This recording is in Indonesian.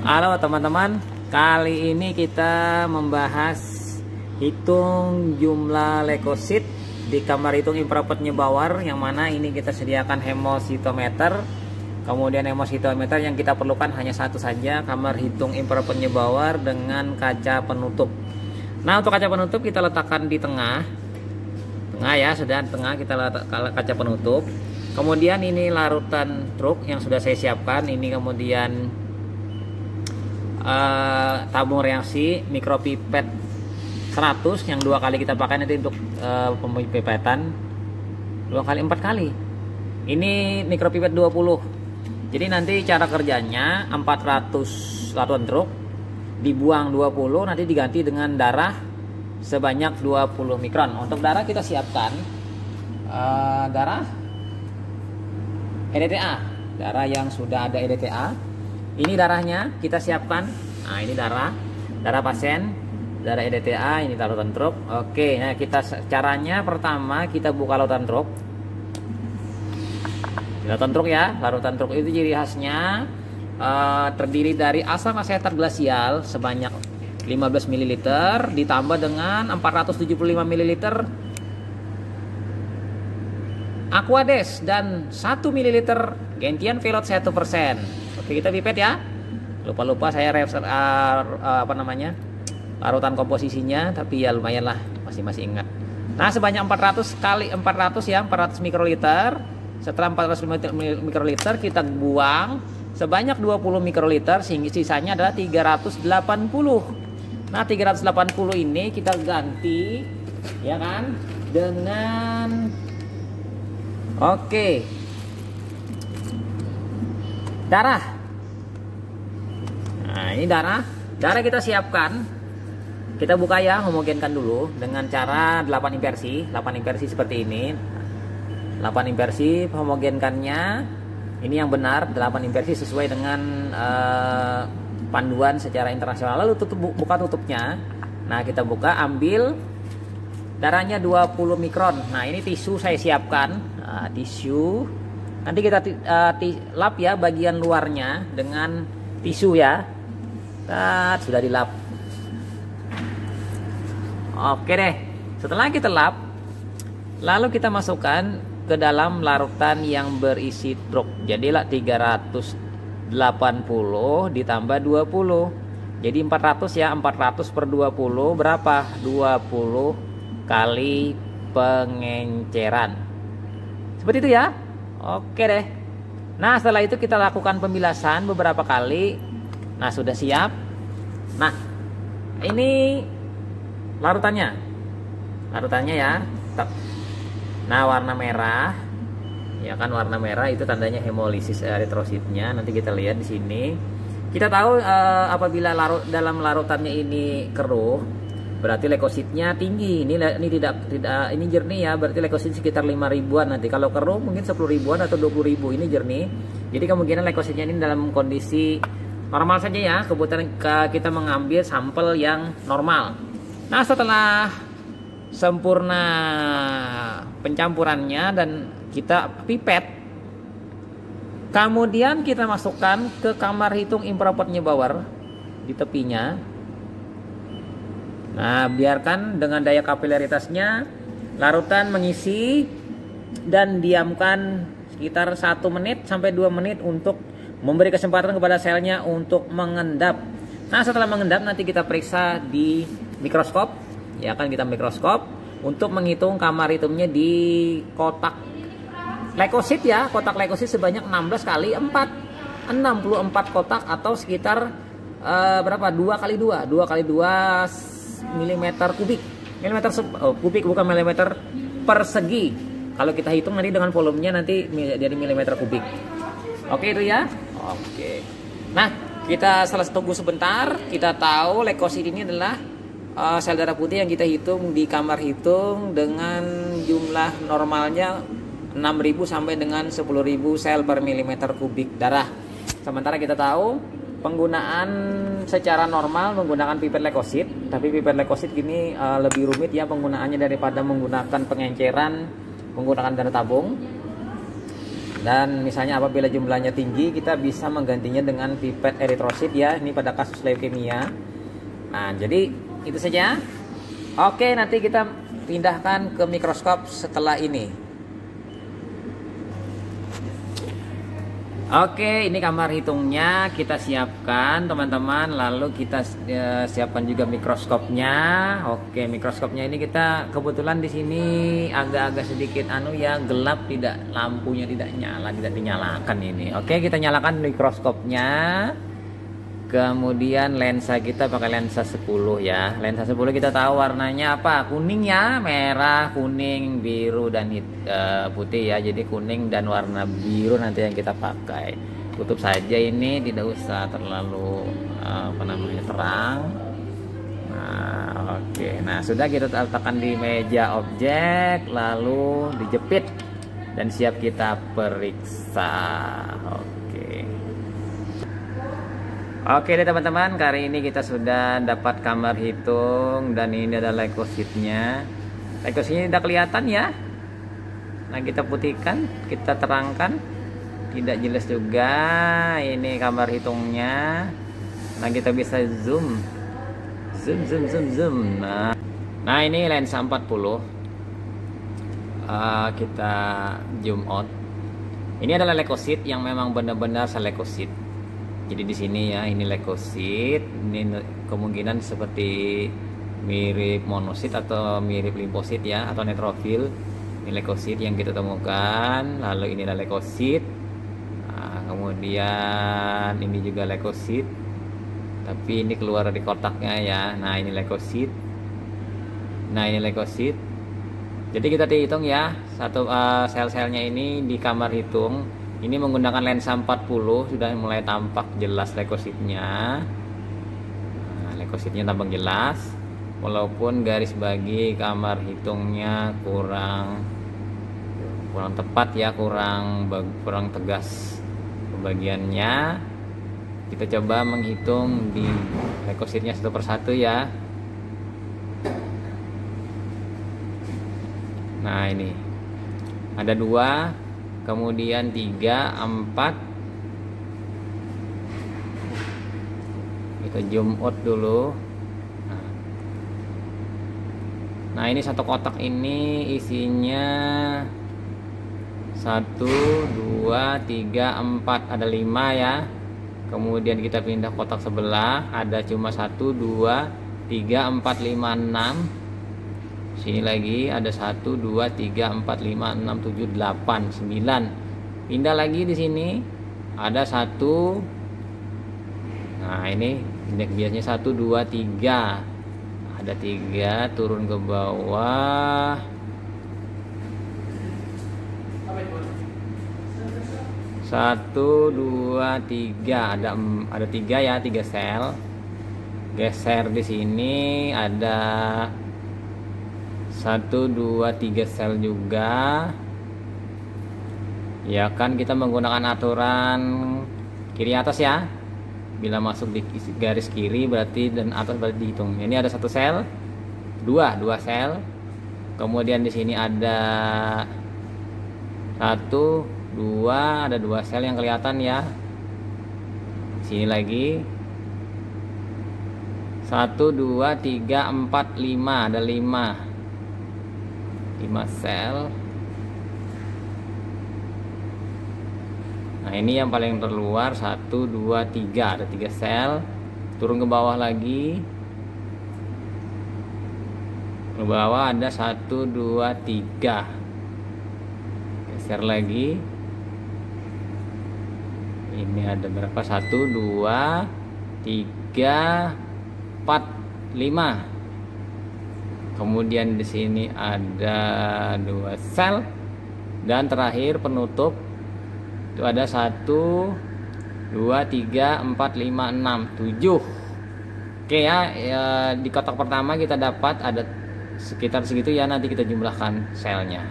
Halo teman-teman, kali ini kita membahas hitung jumlah leukosit di kamar hitung infrared Neubauer, yang mana ini kita sediakan hemositometer. Kemudian hemositometer yang kita perlukan hanya satu saja, kamar hitung infrared Neubauer dengan kaca penutup. Nah, untuk kaca penutup kita letakkan di tengah ya, sudah di tengah kita letakkan kaca penutup. Kemudian ini larutan truk yang sudah saya siapkan. Ini kemudian tabung reaksi mikropipet 100 yang 2 kali kita pakai nanti untuk pemipetan 2 kali 4 kali. Ini mikropipet 20. Jadi nanti cara kerjanya 400 larutan truk dibuang 20, nanti diganti dengan darah sebanyak 20 mikron. Untuk darah kita siapkan darah EDTA, darah yang sudah ada EDTA. Ini darahnya kita siapkan. Nah, ini darah pasien, darah EDTA, ini larutan truk. Oke, nah caranya pertama kita buka larutan truk. Larutan truk ya, larutan truk itu ciri khasnya terdiri dari asam asetat glasial sebanyak 15 ml ditambah dengan 475 ml Aquades dan 1 ml gentian velot 1%. Oke, kita pipet ya. Lupa saya larutan komposisinya, tapi ya lumayan lah, masih ingat. Nah, sebanyak 400 kali 400 ya, 400 mikroliter. Setelah 400 mikroliter kita buang sebanyak 20 mikroliter, sehingga sisanya adalah 380. Nah, 380 ini kita ganti ya kan dengan darah. Nah, ini darah kita siapkan. Kita buka ya, homogenkan dulu dengan cara 8 inversi seperti ini. 8 inversi homogenkannya. Ini yang benar, 8 inversi sesuai dengan panduan secara internasional. Lalu buka tutupnya. Nah, kita buka, ambil darahnya 20 mikron. Nah, ini tisu saya siapkan. Nah, tisu. Nanti kita lap ya bagian luarnya dengan tisu ya. Sudah dilap. Oke deh. Setelah kita lap, lalu kita masukkan ke dalam larutan yang berisi truk. Jadilah 380 ditambah 20. Jadi 400 ya, 400 per 20 berapa? 20 kali pengenceran. Seperti itu ya. Oke deh. Nah, setelah itu kita lakukan pembilasan beberapa kali. Nah, sudah siap. Nah, ini larutannya ya. Nah, warna merah ya kan, warna merah itu tandanya hemolisis eritrositnya. Nanti kita lihat di sini. Kita tahu apabila dalam larutannya ini keruh, berarti leukositnya tinggi. Ini tidak ini jernih ya, berarti leukosit sekitar 5 ribuan. Nanti kalau keruh mungkin 10 ribuan atau 20 ribu. Ini jernih. Jadi kemungkinan leukositnya ini dalam kondisi normal saja ya. Kebetulan kita mengambil sampel yang normal. Nah, setelah sempurna pencampurannya dan kita pipet, kemudian kita masukkan ke kamar hitung infrared Neubauer di tepinya. Nah, biarkan dengan daya kapilaritasnya larutan mengisi dan diamkan sekitar 1 menit sampai 2 menit untuk memberi kesempatan kepada selnya untuk mengendap. Nah, setelah mengendap nanti kita periksa di mikroskop. Ya kan, kita mikroskop untuk menghitung kamar hitungnya di kotak leukosit ya. Kotak leukosit sebanyak 16 kali 4. 64 kotak atau sekitar berapa? 2 kali 2 mm kubik. Kubik bukan milimeter persegi. Kalau kita hitung nanti dengan volumenya nanti jadi milimeter kubik. Oke itu ya. Oke. Nah, kita selesai tunggu sebentar. Kita tahu leukosit ini adalah sel darah putih yang kita hitung di kamar hitung dengan jumlah normalnya 6.000 sampai dengan 10.000 sel per milimeter kubik darah. Sementara kita tahu penggunaan secara normal menggunakan pipet leukosit, tapi pipet leukosit ini lebih rumit ya penggunaannya daripada menggunakan pengenceran menggunakan darah tabung. Dan misalnya apabila jumlahnya tinggi, kita bisa menggantinya dengan pipet eritrosit ya, ini pada kasus leukemia. Nah, jadi itu saja. Oke, nanti kita pindahkan ke mikroskop setelah ini. Oke, ini kamar hitungnya kita siapkan teman-teman. Lalu kita siapkan juga mikroskopnya. Oke, mikroskopnya ini kita kebetulan di sini agak-agak sedikit gelap, tidak, lampunya tidak nyala, tidak dinyalakan ini. Oke, kita nyalakan mikroskopnya. Kemudian lensa kita pakai lensa 10 ya. Lensa 10 kita tahu warnanya apa? Kuning ya, merah, kuning, biru dan putih ya. Jadi kuning dan warna biru nanti yang kita pakai. Tutup saja ini, tidak usah terlalu terang. Nah, oke. Nah, sudah kita letakkan di meja objek, lalu dijepit dan siap kita periksa. Oke deh teman-teman, kali ini kita sudah dapat kamar hitung dan ini ada leukositnya. Leukositnya tidak kelihatan ya. Nah, kita putihkan, kita terangkan. Tidak jelas juga. Ini kamar hitungnya. Nah, kita bisa zoom. Zoom. Nah, ini lensa 40. Kita zoom out. Ini adalah leukosit yang memang benar-benar leukosit. Jadi di sini ya, ini leukosit, ini kemungkinan seperti mirip monosit atau mirip limfosit ya, atau neutrofil. Ini leukosit yang kita temukan. Lalu ini adalah leukosit. Nah, kemudian ini juga leukosit, tapi ini keluar dari kotaknya ya. Nah, ini leukosit. Nah, ini leukosit. Jadi kita hitung ya, satu sel-selnya ini di kamar hitung. Ini menggunakan lensa 40, sudah mulai tampak jelas leukositnya. Nah, leukositnya tampak jelas, walaupun garis bagi kamar hitungnya kurang tepat ya, kurang tegas pembagiannya. Kita coba menghitung di leukositnya satu persatu ya. Nah, ini ada 2, kemudian 3, 4. Kita zoom out dulu. Nah, ini satu kotak ini isinya 1, 2, 3, 4, ada 5 ya. Kemudian kita pindah kotak sebelah, ada cuma 1, 2, 3, 4, 5, 6. Sini lagi ada 1, 2, 3, 4, 5, 6, 7, 8, 9. Pindah lagi di sini ada 1. Nah, ini indeks biasanya 1, 2, 3. Ada 3, turun ke bawah. 1, 2, 3. Ada 3 ya, 3 sel. Geser di sini ada 1, 2, 3 sel juga ya kan. Kita menggunakan aturan kiri atas ya, bila masuk di garis kiri berarti dan atas berarti dihitung. Ini ada 1 sel, 2 sel, kemudian di sini ada 1, 2, ada 2 sel yang kelihatan ya. Sini lagi 1, 2, 3, 4, 5, ada 5 sel. Nah, ini yang paling terluar 1, 2, 3, ada 3 sel. Turun ke bawah lagi, ke bawah ada 1, 2, 3. Geser lagi, ini ada berapa? 1, 2, 3, 4, 5. Kemudian di sini ada 2 sel dan terakhir penutup itu ada 1, 2, 3, 4, 5, 6, 7. Oke ya, di kotak pertama kita dapat ada sekitar segitu ya, nanti kita jumlahkan selnya.